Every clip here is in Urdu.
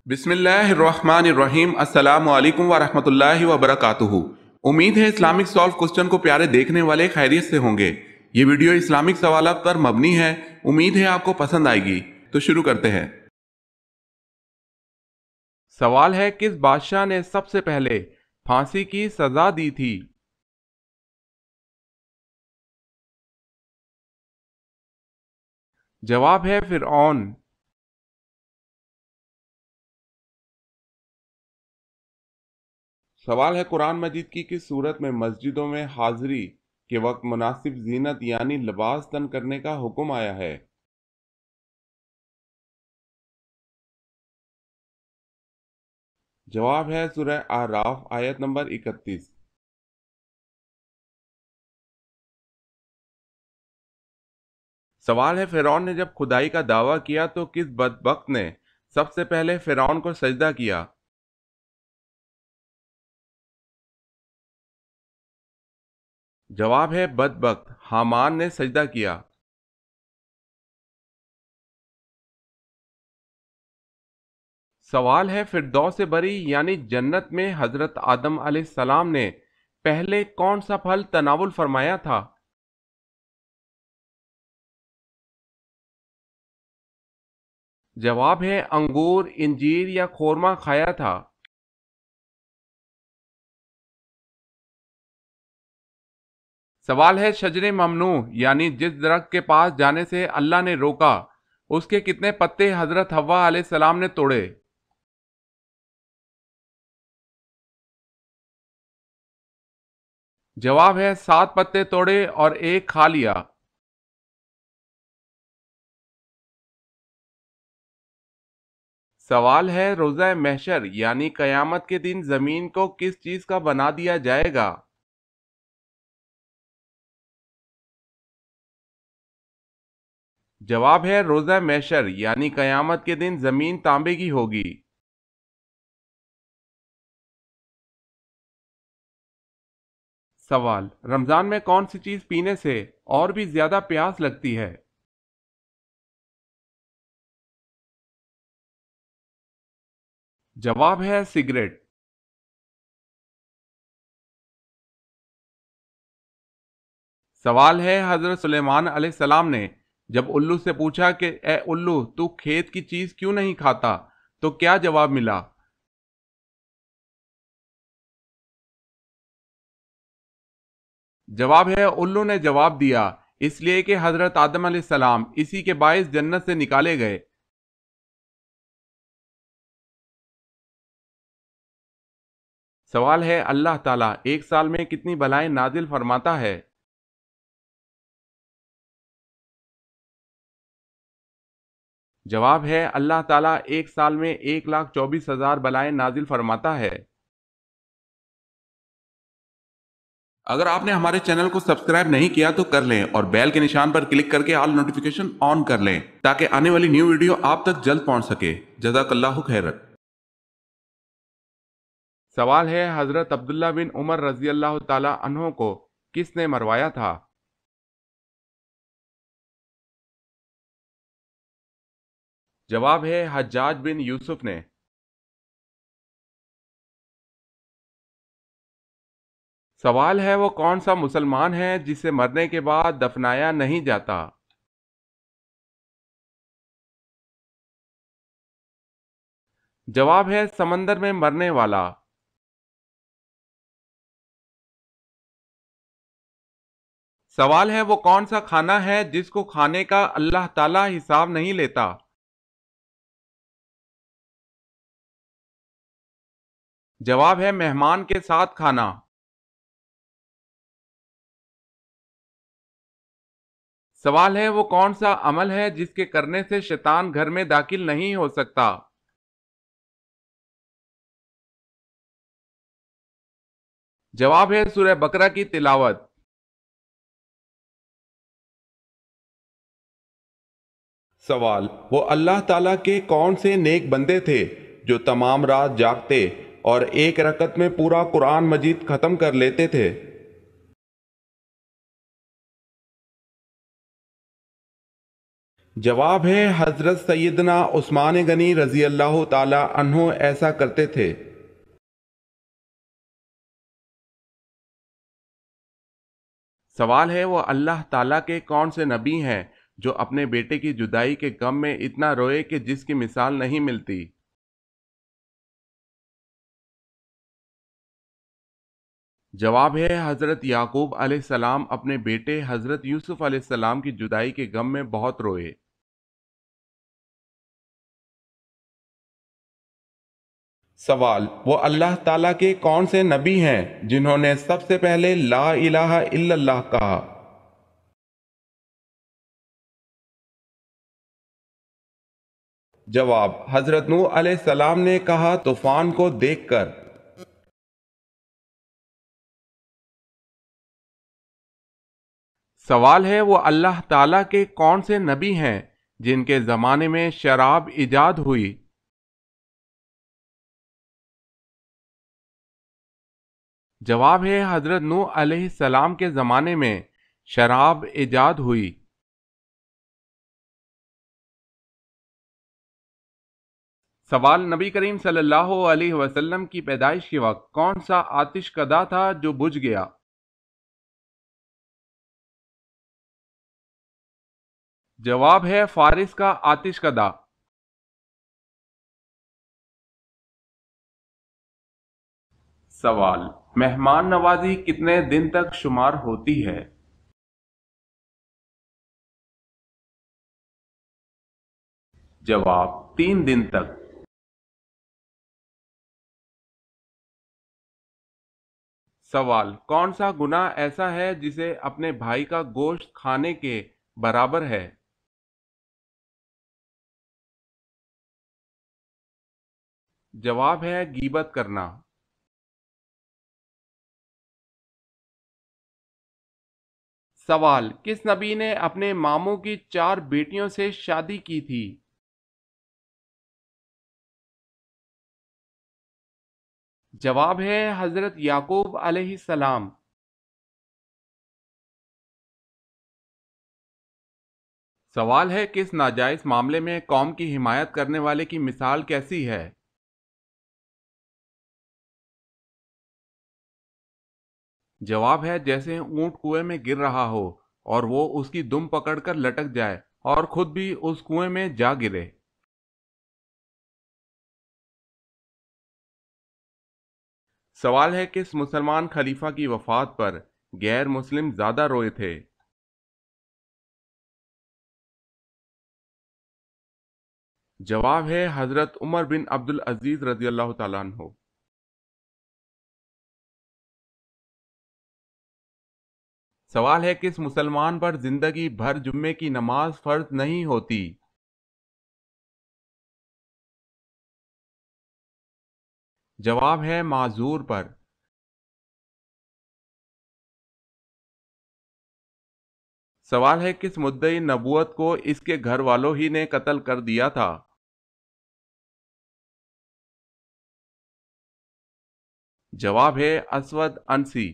بسم اللہ الرحمن الرحیم۔ السلام علیکم ورحمۃ اللہ وبرکاتہ۔ امید ہے اسلامک سالو کوسچن کو پیارے دیکھنے والے خیریت سے ہوں گے۔ یہ ویڈیو اسلامک سوالات پر مبنی ہے، امید ہے آپ کو پسند آئے گی۔ تو شروع کرتے ہیں۔ سوال ہے، کس بادشاہ نے سب سے پہلے پھانسی کی سزا دی تھی؟ جواب ہے فرعون۔ سوال ہے، قرآن مجید کی کس صورت میں مسجدوں میں حاضری کے وقت مناسب زینت یعنی لباس تن کرنے کا حکم آیا ہے؟ جواب ہے سورہ اعراف آیت نمبر 31۔ سوال ہے، فرعون نے جب خدائی کا دعویٰ کیا تو کس بدبخت نے سب سے پہلے فرعون کو سجدہ کیا؟ جواب ہے بدبخت حامان نے سجدہ کیا۔ سوال ہے، فردوس بری یعنی جنت میں حضرت آدم علیہ السلام نے پہلے کون سا پھل تناول فرمایا تھا؟ جواب ہے انگور، انجیر یا خورما کھایا تھا۔ سوال ہے، شجر ممنوع یعنی جس درخت کے پاس جانے سے اللہ نے روکا، اس کے کتنے پتے حضرت حوا علیہ السلام نے توڑے؟ جواب ہے 7 پتے توڑے اور ایک کھا لیا۔ سوال ہے، روزہ محشر یعنی قیامت کے دن زمین کو کس چیز کا بنا دیا جائے گا؟ جواب ہے روزہ محشر یعنی قیامت کے دن زمین تانبے کی ہوگی۔ سوال، رمضان میں کون سی چیز پینے سے اور بھی زیادہ پیاس لگتی ہے؟ جواب ہے سگریٹ۔ سوال ہے، حضرت سلیمان علیہ السلام نے جب الو سے پوچھا کہ اے الو تو کھیت کی چیز کیوں نہیں کھاتا، تو کیا جواب ملا؟ جواب ہے الو نے جواب دیا اس لیے کہ حضرت آدم علیہ السلام اسی کے باعث جنت سے نکالے گئے۔ سوال ہے، اللہ تعالیٰ ایک سال میں کتنی بلائیں نازل فرماتا ہے؟ جواب ہے اللہ تعالیٰ ایک سال میں 1,24,000 بلائیں نازل فرماتا ہے۔ اگر آپ نے ہمارے چینل کو سبسکرائب نہیں کیا تو کر لیں اور بیل کے نشان پر کلک کر کے آل نوٹیفیکیشن آن کر لیں تاکہ آنے والی نیو ویڈیو آپ تک جلد پہنچ سکے۔ جزاک اللہ خیرت۔ سوال ہے، حضرت عبداللہ بن عمر رضی اللہ تعالی عنہ کو کس نے مروایا تھا؟ جواب ہے حجاج بن یوسف نے۔ سوال ہے، وہ کون سا مسلمان ہے جسے مرنے کے بعد دفنایا نہیں جاتا؟ جواب ہے سمندر میں مرنے والا۔ سوال ہے، وہ کون سا کھانا ہے جس کو کھانے کا اللہ تعالیٰ حساب نہیں لیتا؟ جواب ہے مہمان کے ساتھ کھانا۔ سوال ہے، وہ کون سا عمل ہے جس کے کرنے سے شیطان گھر میں داخل نہیں ہو سکتا؟ جواب ہے سورہ بقرہ کی تلاوت۔ سوال، وہ اللہ تعالیٰ کے کون سے نیک بندے تھے جو تمام رات جاگتے اور ایک رکعت میں پورا قرآن مجید ختم کر لیتے تھے؟ جواب ہے حضرت سیدنا عثمان غنی رضی اللہ تعالی عنہ ایسا کرتے تھے۔ سوال ہے وہ اللہ تعالیٰ کے کون سے نبی ہیں جو اپنے بیٹے کی جدائی کے غم میں اتنا روئے کہ جس کی مثال نہیں ملتی؟ جواب ہے حضرت یعقوب علیہ السلام اپنے بیٹے حضرت یوسف علیہ السلام کی جدائی کے غم میں بہت روئے۔ سوال وہ اللہ تعالیٰ کے کون سے نبی ہیں جنہوں نے سب سے پہلے لا الہ الا اللہ کہا؟ جواب حضرت نوح علیہ السلام نے کہا طوفان کو دیکھ کر۔ سوال ہے وہ اللہ تعالیٰ کے کون سے نبی ہیں جن کے زمانے میں شراب ایجاد ہوئی؟ جواب ہے حضرت نوح علیہ السلام کے زمانے میں شراب ایجاد ہوئی۔ سوال نبی کریم صلی اللہ علیہ وسلم کی پیدائش کے وقت کون سا آتش کدا تھا جو بجھ گیا؟ جواب ہے فارس کا آتش کدا۔ سوال مہمان نوازی کتنے دن تک شمار ہوتی ہے؟ جواب 3 دن تک۔ سوال کون سا گناہ ایسا ہے جسے اپنے بھائی کا گوشت کھانے کے برابر ہے؟ جواب ہے غیبت کرنا۔ سوال کس نبی نے اپنے ماموں کی 4 بیٹیوں سے شادی کی تھی؟ جواب ہے حضرت یعقوب علیہ السلام۔ سوال ہے کس ناجائز معاملے میں قوم کی حمایت کرنے والے کی مثال کیسی ہے؟ جواب ہے جیسے اونٹ کنویں میں گر رہا ہو اور وہ اس کی دم پکڑ کر لٹک جائے اور خود بھی اس کنویں میں جا گرے۔ سوال ہے کس مسلمان خلیفہ کی وفات پر غیر مسلم زیادہ روئے تھے؟ جواب ہے حضرت عمر بن عبد العزیز رضی اللہ تعالیٰ عنہ۔ سوال ہے کس مسلمان پر زندگی بھر جمعے کی نماز فرض نہیں ہوتی؟ جواب ہے معذور پر۔ سوال ہے کس مدعی نبوت کو اس کے گھر والوں ہی نے قتل کر دیا تھا؟ جواب ہے اسود عنسی۔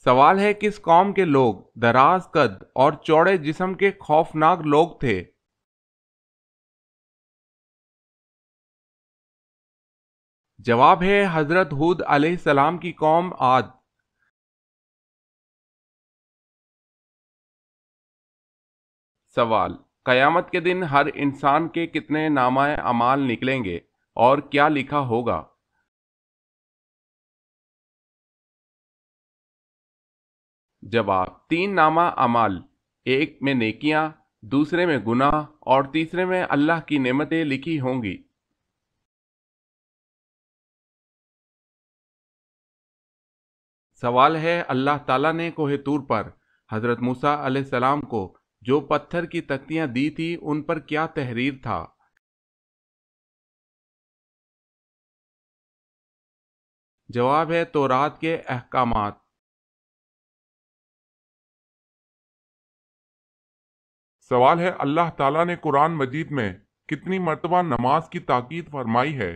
سوال ہے کس قوم کے لوگ دراز قد اور چوڑے جسم کے خوفناک لوگ تھے؟ جواب ہے حضرت ہود علیہ السلام کی قوم عاد۔ سوال قیامت کے دن ہر انسان کے کتنے نامہ اعمال نکلیں گے اور کیا لکھا ہوگا؟ جواب 3 نامہ اعمال، ایک میں نیکیاں، دوسرے میں گناہ اور تیسرے میں اللہ کی نعمتیں لکھی ہوں گی۔ سوال ہے اللہ تعالیٰ نے کوہ طور پر حضرت موسیٰ علیہ السلام کو جو پتھر کی تختیاں دی تھی ان پر کیا تحریر تھا؟ جواب ہے تورات کے احکامات۔ سوال ہے اللہ تعالیٰ نے قرآن مجید میں کتنی مرتبہ نماز کی تاکید فرمائی ہے؟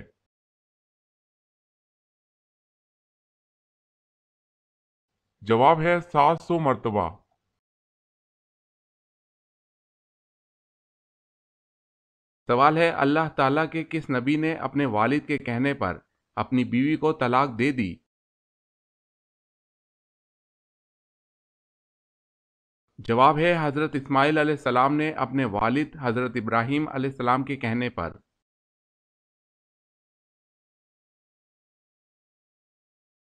جواب ہے 700 مرتبہ۔ سوال ہے اللہ تعالیٰ کے کس نبی نے اپنے والد کے کہنے پر اپنی بیوی کو طلاق دے دی؟ جواب ہے حضرت اسماعیل علیہ السلام نے اپنے والد حضرت ابراہیم علیہ السلام کے کہنے پر۔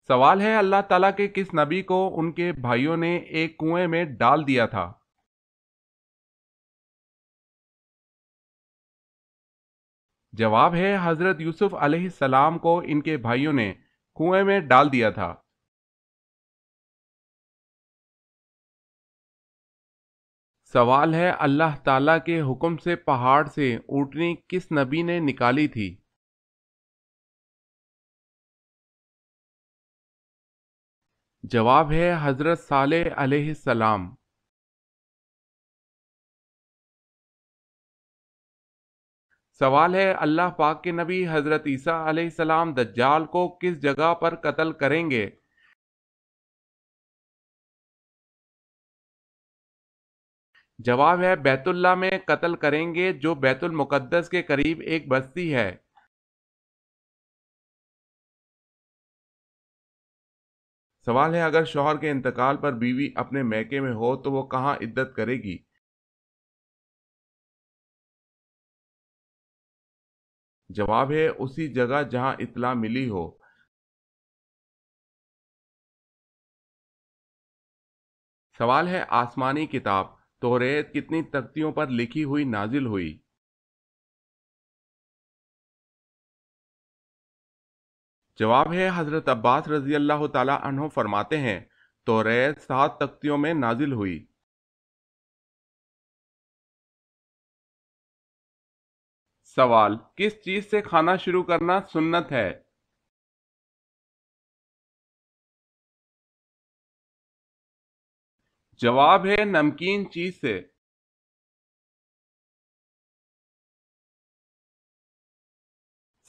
سوال ہے اللہ تعالیٰ کے کس نبی کو ان کے بھائیوں نے ایک کنویں میں ڈال دیا تھا؟ جواب ہے حضرت یوسف علیہ السلام کو ان کے بھائیوں نے کنویں میں ڈال دیا تھا۔ سوال ہے اللہ تعالیٰ کے حکم سے پہاڑ سے اونٹنی کس نبی نے نکالی تھی؟ جواب ہے حضرت صالح علیہ السلام۔ سوال ہے اللہ پاک کے نبی حضرت عیسیٰ علیہ السلام دجال کو کس جگہ پر قتل کریں گے؟ جواب ہے بیت اللہ میں قتل کریں گے، جو بیت المقدس کے قریب ایک بستی ہے۔ سوال ہے اگر شوہر کے انتقال پر بیوی اپنے میکے میں ہو تو وہ کہاں عدت کرے گی؟ جواب ہے اسی جگہ جہاں اطلاع ملی ہو۔ سوال ہے آسمانی کتاب توریت کتنی تختیوں پر لکھی ہوئی نازل ہوئی؟ جواب ہے حضرت عباس رضی اللہ تعالی عنہ فرماتے ہیں توریت 7 تختیوں میں نازل ہوئی۔ سوال کس چیز سے کھانا شروع کرنا سنت ہے؟ جواب ہے نمکین چیز سے۔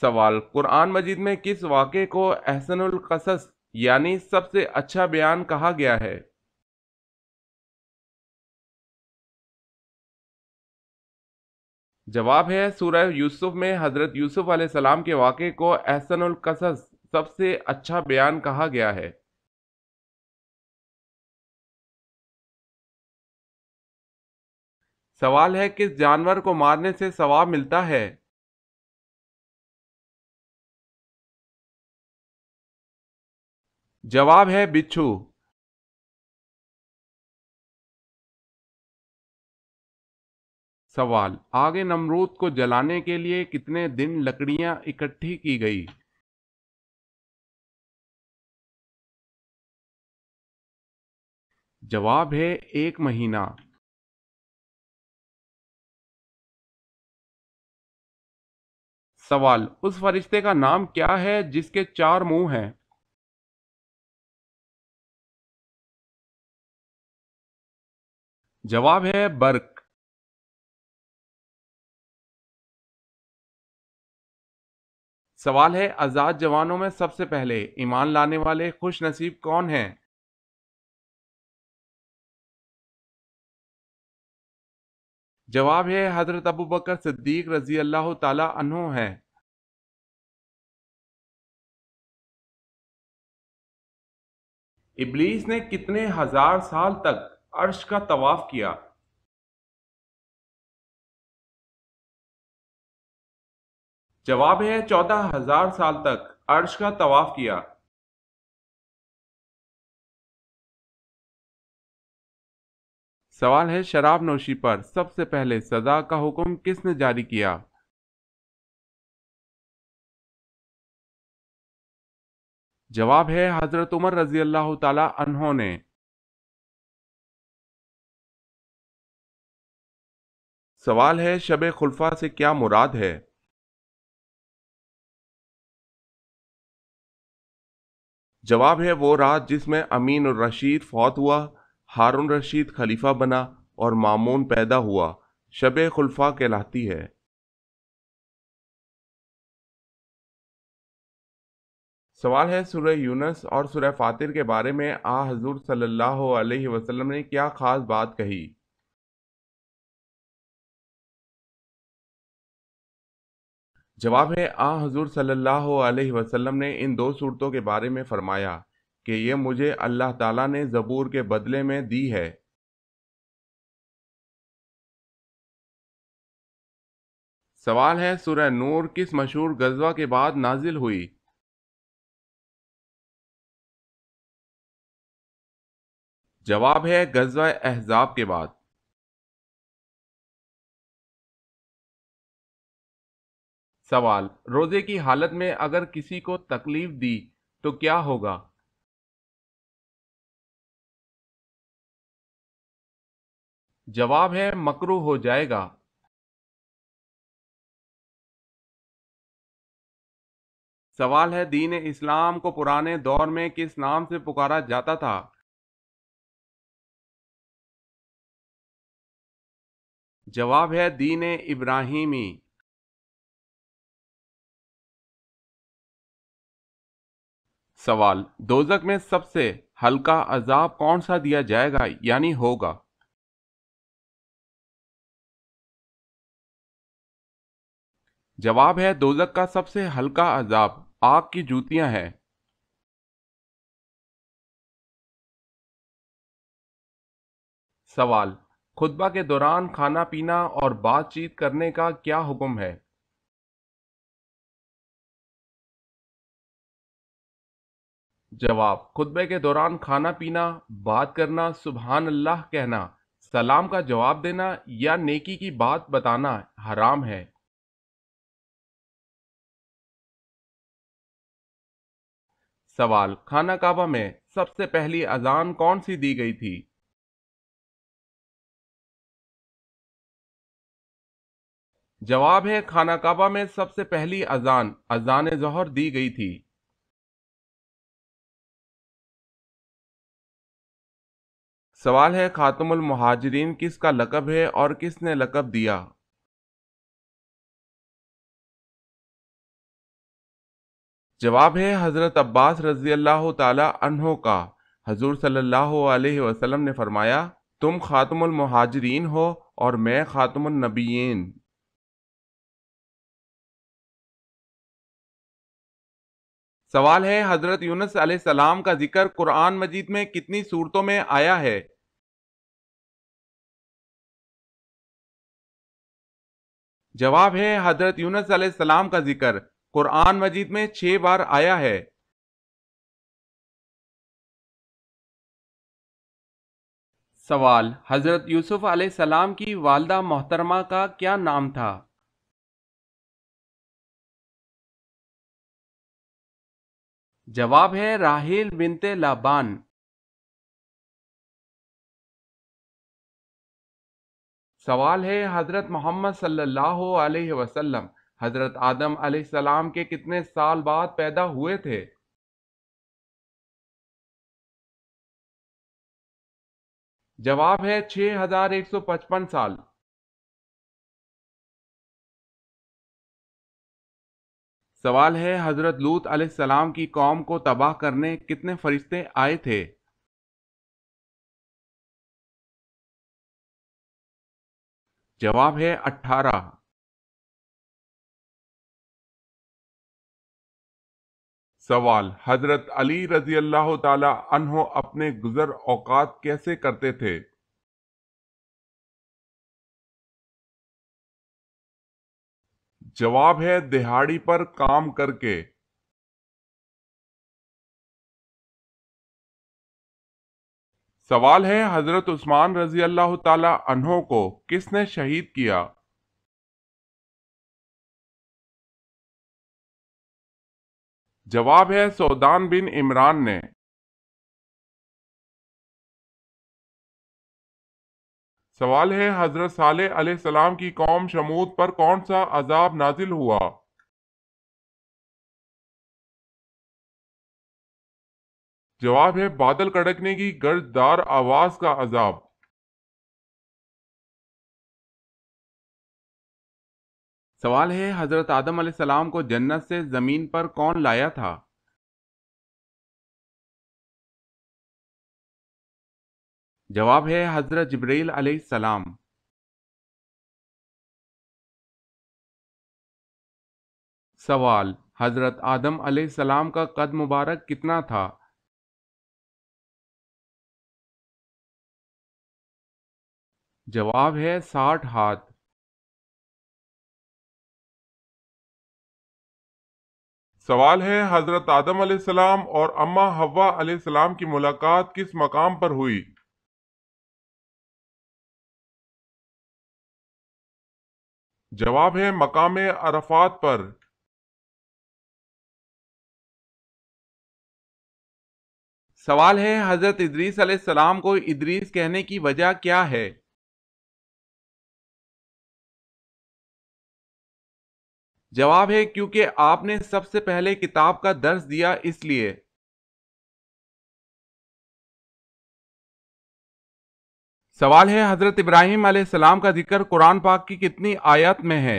سوال قرآن مجید میں کس واقعے کو احسن القصص یعنی سب سے اچھا بیان کہا گیا ہے؟ جواب ہے سورہ یوسف میں حضرت یوسف علیہ السلام کے واقعے کو احسن القصص سب سے اچھا بیان کہا گیا ہے۔ سوال ہے کس جانور کو مارنے سے ثواب ملتا ہے؟ جواب ہے بچھو۔ سوال آگ نمرود کو جلانے کے لیے کتنے دن لکڑیاں اکٹھی کی گئی؟ جواب ہے 1 مہینہ۔ سوال اس فرشتے کا نام کیا ہے جس کے 4 منہ ہیں؟ جواب ہے برق۔ سوال ہے آزاد جوانوں میں سب سے پہلے ایمان لانے والے خوش نصیب کون ہیں؟ جواب ہے حضرت ابوبکر صدیق رضی اللہ تعالی عنہ ہیں۔ ابلیس نے کتنے ہزار سال تک عرش کا طواف کیا؟ جواب ہے 14,000 سال تک عرش کا طواف کیا۔ سوال ہے شراب نوشی پر سب سے پہلے سزا کا حکم کس نے جاری کیا؟ جواب ہے حضرت عمر رضی اللہ تعالی عنہ نے۔ سوال ہے شب خلفاء سے کیا مراد ہے؟ جواب ہے وہ رات جس میں امین الرشید فوت ہوا، ہارون رشید خلیفہ بنا اور مامون پیدا ہوا، شب خلفاء کہلاتی ہے۔ سوال ہے سورہ یونس اور سورہ فاطر کے بارے میں حضور صلی اللہ علیہ وسلم نے کیا خاص بات کہی؟ جواب ہے حضور صلی اللہ علیہ وسلم نے ان دو صورتوں کے بارے میں فرمایا کہ یہ مجھے اللہ تعالیٰ نے زبور کے بدلے میں دی ہے۔ سوال ہے سورہ نور کس مشہور غزوہ کے بعد نازل ہوئی؟ جواب ہے غزوہ احزاب کے بعد۔ سوال روزے کی حالت میں اگر کسی کو تکلیف دی تو کیا ہوگا؟ جواب ہے مکروہ ہو جائے گا۔ سوال ہے دین اسلام کو پرانے دور میں کس نام سے پکارا جاتا تھا؟ جواب ہے دین ابراہیمی۔ سوال دوزخ میں سب سے ہلکا عذاب کون سا دیا جائے گا یعنی ہوگا؟ جواب ہے دوزخ کا سب سے ہلکا عذاب آگ کی جوتیاں ہیں۔ سوال خطبہ کے دوران کھانا پینا اور بات چیت کرنے کا کیا حکم ہے؟ جواب خطبے کے دوران کھانا پینا، بات کرنا، سبحان اللہ کہنا، سلام کا جواب دینا یا نیکی کی بات بتانا حرام ہے۔ سوال خانہ کعبہ میں سب سے پہلی اذان کون سی دی گئی تھی؟ جواب ہے خانہ کعبہ میں سب سے پہلی اذان اذان ظہر دی گئی تھی۔ سوال ہے خاتم المہاجرین کس کا لقب ہے اور کس نے لقب دیا؟ جواب ہے حضرت عباس رضی اللہ تعالی عنہ کا۔ حضور صلی اللہ علیہ وسلم نے فرمایا تم خاتم المہاجرین ہو اور میں خاتم النبیین۔ سوال ہے حضرت یونس علیہ السلام کا ذکر قرآن مجید میں کتنی صورتوں میں آیا ہے؟ جواب ہے حضرت یونس علیہ السلام کا ذکر قرآن مجید میں 6 بار آیا ہے۔ سوال حضرت یوسف علیہ السلام کی والدہ محترمہ کا کیا نام تھا؟ جواب ہے راحیل بنت لابان۔ سوال ہے حضرت محمد صلی اللہ علیہ وسلم حضرت آدم علیہ السلام کے کتنے سال بعد پیدا ہوئے تھے؟ جواب ہے 6155 سال۔ سوال ہے حضرت لوط علیہ السلام کی قوم کو تباہ کرنے کتنے فرشتے آئے تھے؟ جواب ہے 18۔ سوال حضرت علی رضی اللہ تعالی عنہ اپنے گزر اوقات کیسے کرتے تھے؟ جواب ہے دہاڑی پر کام کر کے۔ سوال ہے حضرت عثمان رضی اللہ تعالی عنہ کو کس نے شہید کیا؟ جواب ہے سعدان بن عمران نے۔ سوال ہے حضرت صالح علیہ السلام کی قوم شمود پر کون سا عذاب نازل ہوا؟ جواب ہے بادل کڑکنے کی گرجدار آواز کا عذاب۔ سوال ہے حضرت آدم علیہ السلام کو جنت سے زمین پر کون لایا تھا؟ جواب ہے حضرت جبرائیل علیہ السلام۔ سوال، حضرت آدم علیہ السلام کا قد مبارک کتنا تھا؟ جواب ہے 60 ہاتھ۔ سوال ہے حضرت آدم علیہ السلام اور اماں حوا علیہ السلام کی ملاقات کس مقام پر ہوئی؟ جواب ہے مقام عرفات پر۔ سوال ہے حضرت ادریس علیہ السلام کو ادریس کہنے کی وجہ کیا ہے؟ جواب ہے کیونکہ آپ نے سب سے پہلے کتاب کا درس دیا اس لیے۔ سوال ہے حضرت ابراہیم علیہ السلام کا ذکر قرآن پاک کی کتنی آیات میں ہے؟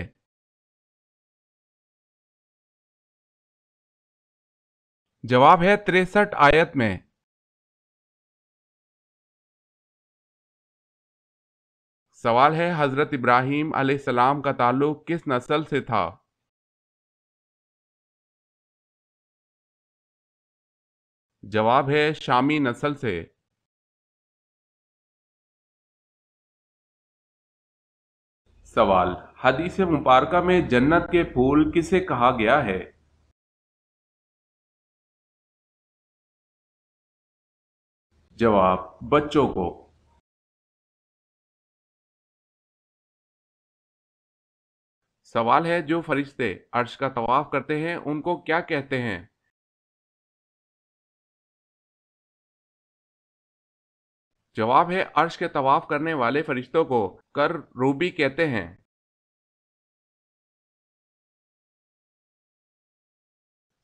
جواب ہے 63 آیت میں۔ سوال ہے حضرت ابراہیم علیہ السلام کا تعلق کس نسل سے تھا؟ جواب ہے شامی نسل سے۔ سوال، حدیث مبارکہ میں جنت کے پھول کسے کہا گیا ہے؟ جواب، بچوں کو۔ سوال ہے جو فرشتے عرش کا طواف کرتے ہیں ان کو کیا کہتے ہیں؟ جواب ہے عرش کے طواف کرنے والے فرشتوں کو کر-روبی کہتے ہیں۔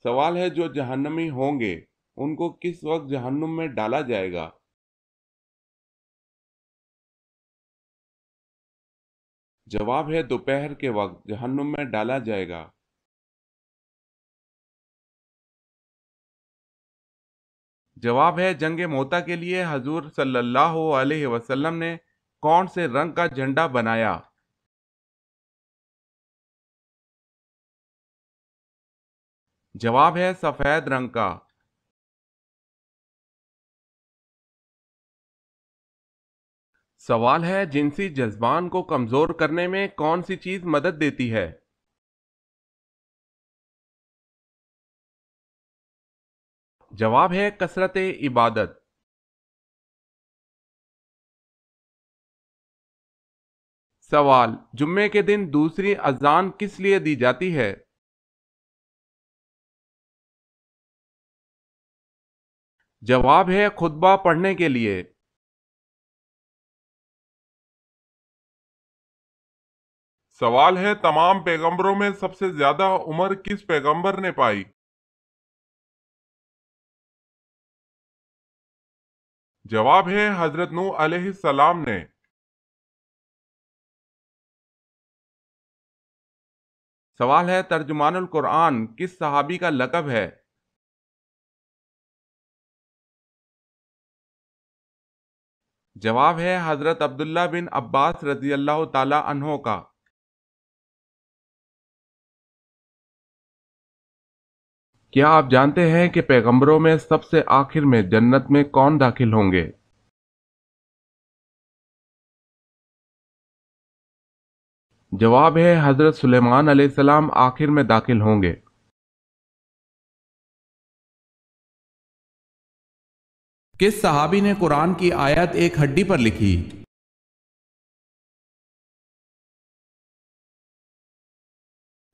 سوال ہے جو جہنمی ہوں گے ان کو کس وقت جہنم میں ڈالا جائے گا؟ جواب ہے دوپہر کے وقت جہنم میں ڈالا جائے گا۔ جواب ہے جنگ موتا کے لیے حضور صلی اللہ علیہ وسلم نے کون سے رنگ کا جھنڈا بنایا؟ جواب ہے سفید رنگ کا۔ سوال ہے جنسی جذبان کو کمزور کرنے میں کون سی چیز مدد دیتی ہے؟ جواب ہے کثرت عبادت۔ سوال، جمعے کے دن دوسری اذان کس لیے دی جاتی ہے؟ جواب ہے خطبہ پڑھنے کے لیے۔ سوال ہے تمام پیغمبروں میں سب سے زیادہ عمر کس پیغمبر نے پائی؟ جواب ہے حضرت نوح علیہ السلام نے۔ سوال ہے ترجمان القرآن کس صحابی کا لقب ہے؟ جواب ہے حضرت عبداللہ بن عباس رضی اللہ تعالی عنہ کا۔ کیا آپ جانتے ہیں کہ پیغمبروں میں سب سے آخر میں جنت میں کون داخل ہوں گے؟ جواب ہے حضرت سلیمان علیہ السلام آخر میں داخل ہوں گے۔ کس صحابی نے قرآن کی آیت ایک ہڈی پر لکھی؟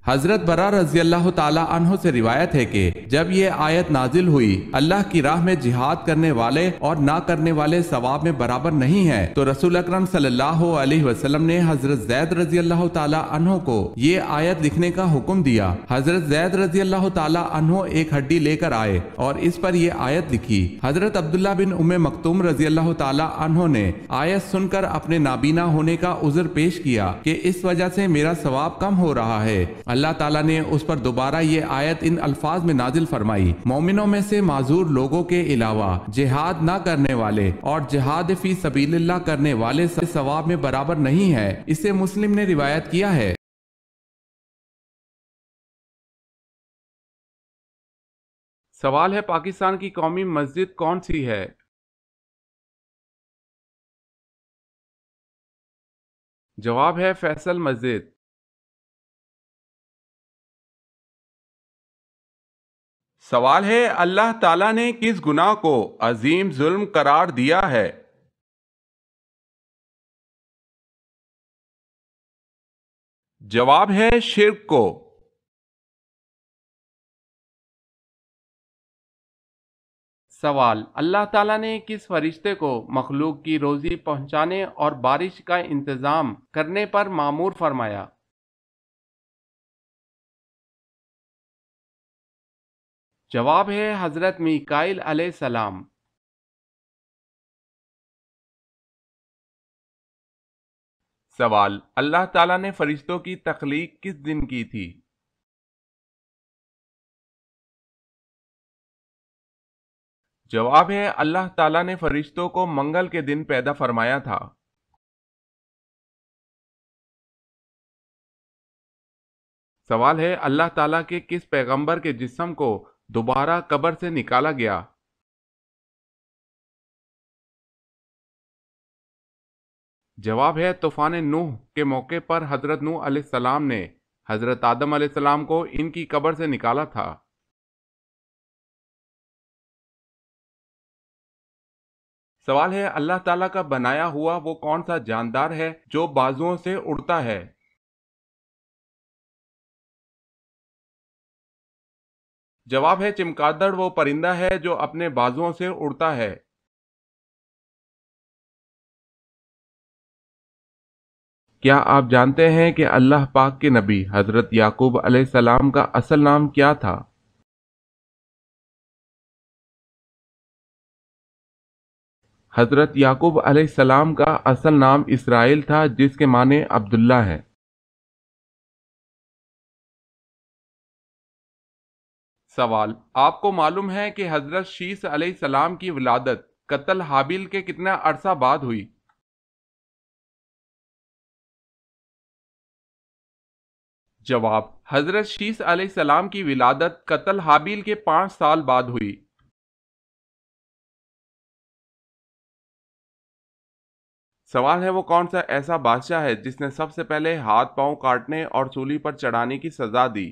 حضرت برا رضی اللہ تعالی عنہ سے روایت ہے کہ جب یہ آیت نازل ہوئی اللہ کی راہ میں جہاد کرنے والے اور نہ کرنے والے ثواب میں برابر نہیں ہیں، تو رسول اکرم صلی اللہ علیہ وسلم نے حضرت زید رضی اللہ تعالی عنہ کو یہ آیت لکھنے کا حکم دیا۔ حضرت زید رضی اللہ تعالی عنہ ایک ہڈی لے کر آئے اور اس پر یہ آیت لکھی۔ حضرت عبداللہ بن ام مکتوم رضی اللہ تعالی عنہ نے آیت سن کر اپنے نابینا ہونے کا عذر پیش کیا کہ اس وجہ سے میرا ثواب کم ہو رہا ہے۔ اللہ تعالیٰ نے اس پر دوبارہ یہ آیت ان الفاظ میں نازل فرمائی: مومنوں میں سے معذور لوگوں کے علاوہ جہاد نہ کرنے والے اور جہاد فی سبیل اللہ کرنے والے ثواب میں برابر نہیں ہے۔ اسے مسلم نے روایت کیا ہے۔ سوال ہے: پاکستان کی قومی مسجد کون سی ہے؟ جواب ہے فیصل مسجد۔ سوال ہے: اللہ تعالیٰ نے کس گناہ کو عظیم ظلم قرار دیا ہے؟ جواب ہے شرک کو۔ سوال: اللہ تعالیٰ نے کس فرشتے کو مخلوق کی روزی پہنچانے اور بارش کا انتظام کرنے پر مامور فرمایا؟ جواب ہے حضرت میکائیل علیہ السلام۔ سوال: اللہ تعالیٰ نے فرشتوں کی تخلیق کس دن کی تھی؟ جواب ہے اللہ تعالیٰ نے فرشتوں کو منگل کے دن پیدا فرمایا تھا۔ سوال ہے: اللہ تعالیٰ کے کس پیغمبر کے جسم کو دوبارہ قبر سے نکالا گیا؟ جواب ہے طوفان نوح کے موقع پر حضرت نوح علیہ السلام نے حضرت آدم علیہ السلام کو ان کی قبر سے نکالا تھا۔ سوال ہے: اللہ تعالیٰ کا بنایا ہوا وہ کون سا جاندار ہے جو بازوؤں سے اڑتا ہے؟ جواب ہے چمگادڑ وہ پرندہ ہے جو اپنے بازوؤں سے اڑتا ہے۔ کیا آپ جانتے ہیں کہ اللہ پاک کے نبی حضرت یعقوب علیہ السلام کا اصل نام کیا تھا؟ حضرت یعقوب علیہ السلام کا اصل نام اسرائیل تھا، جس کے معنی عبداللہ ہے۔ سوال: آپ کو معلوم ہے کہ حضرت شیس علیہ السلام کی ولادت قتل حابیل کے کتنا عرصہ بعد ہوئی؟ جواب: حضرت شیس علیہ السلام کی ولادت قتل حابیل کے 5 سال بعد ہوئی۔ سوال ہے: وہ کون سا ایسا بادشاہ ہے جس نے سب سے پہلے ہاتھ پاؤں کاٹنے اور سولی پر چڑھانے کی سزا دی؟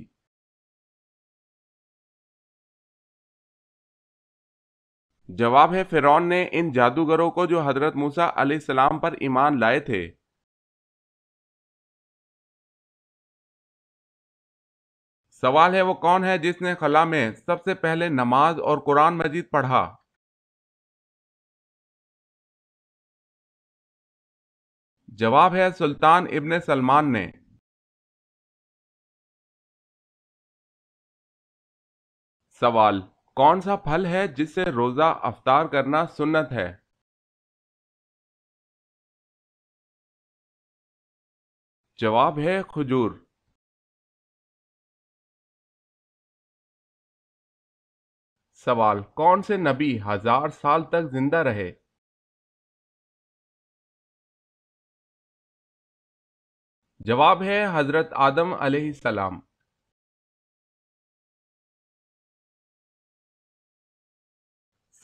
جواب ہے فرعون نے ان جادوگروں کو جو حضرت موسیٰ علیہ السلام پر ایمان لائے تھے۔ سوال ہے: وہ کون ہے جس نے خلا میں سب سے پہلے نماز اور قرآن مجید پڑھا؟ جواب ہے سلطان ابن سلمان نے۔ سوال: کون سا پھل ہے جس سے روزہ افطار کرنا سنت ہے؟ جواب ہے کھجور۔ سوال: کون سے نبی 1000 سال تک زندہ رہے؟ جواب ہے حضرت آدم علیہ السلام۔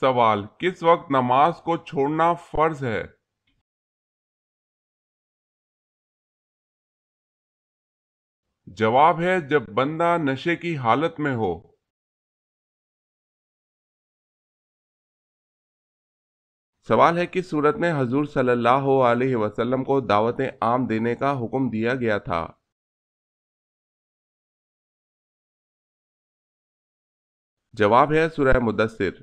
سوال: کس وقت نماز کو چھوڑنا فرض ہے؟ جواب ہے جب بندہ نشے کی حالت میں ہو۔ سوال ہے کس صورت میں حضور صلی اللہ علیہ وسلم کو دعوت عام دینے کا حکم دیا گیا تھا؟ جواب ہے سورہ مدثر۔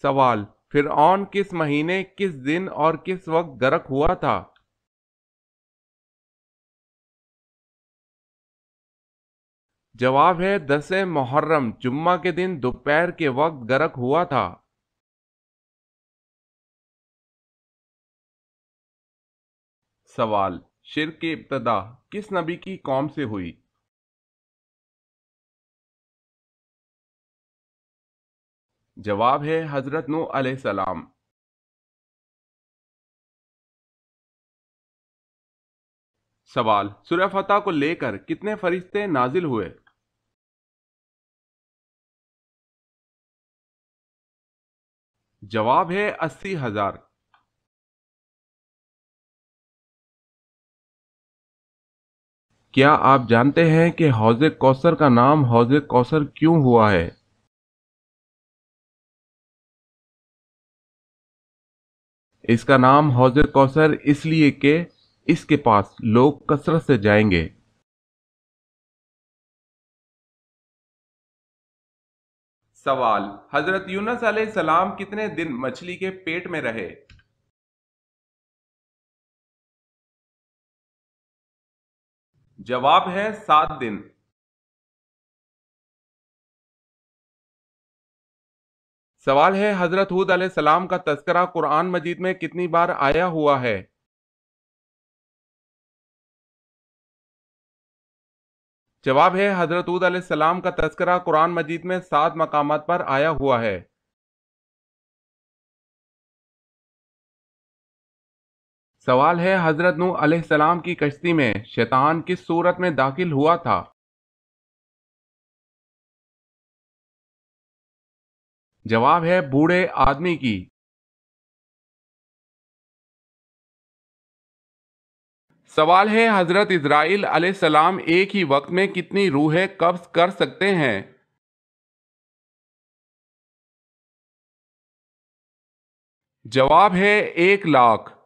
سوال: فرعون کس مہینے، کس دن اور کس وقت غرق ہوا تھا؟ جواب ہے 10 محرم جمعہ کے دن دوپہر کے وقت غرق ہوا تھا۔ . سوال، شرک کی ابتدا کس نبی کی قوم سے ہوئی؟ جواب ہے حضرت نوح علیہ السلام۔ سوال، سورہ فتح کو لے کر کتنے فرشتے نازل ہوئے؟ جواب ہے 80,000۔ کیا آپ جانتے ہیں کہ حوض کوثر کا نام حوض کوثر کیوں ہوا ہے؟ اس کا نام حوض کوثر اس لیے کہ اس کے پاس لوگ کثرت سے جائیں گے۔ سوال، حضرت یونس علیہ السلام کتنے دن مچھلی کے پیٹ میں رہے؟ جواب ہے 7 دن۔ سوال ہے، حضرت ہود علیہ السلام کا تذکرہ قرآن مجید میں کتنی بار آیا ہوا ہے؟ جواب ہے، حضرت ہود علیہ السلام کا تذکرہ قرآن مجید میں 7 مقامات پر آیا ہوا ہے۔ سوال ہے، حضرت نوح علیہ السلام کی کشتی میں شیطان کس صورت میں داخل ہوا تھا؟ جواب ہے بوڑھے آدمی کی۔ سوال ہے، حضرت اسرائیل علیہ السلام ایک ہی وقت میں کتنی روحیں قبض کر سکتے ہیں؟ جواب ہے 1,00,000۔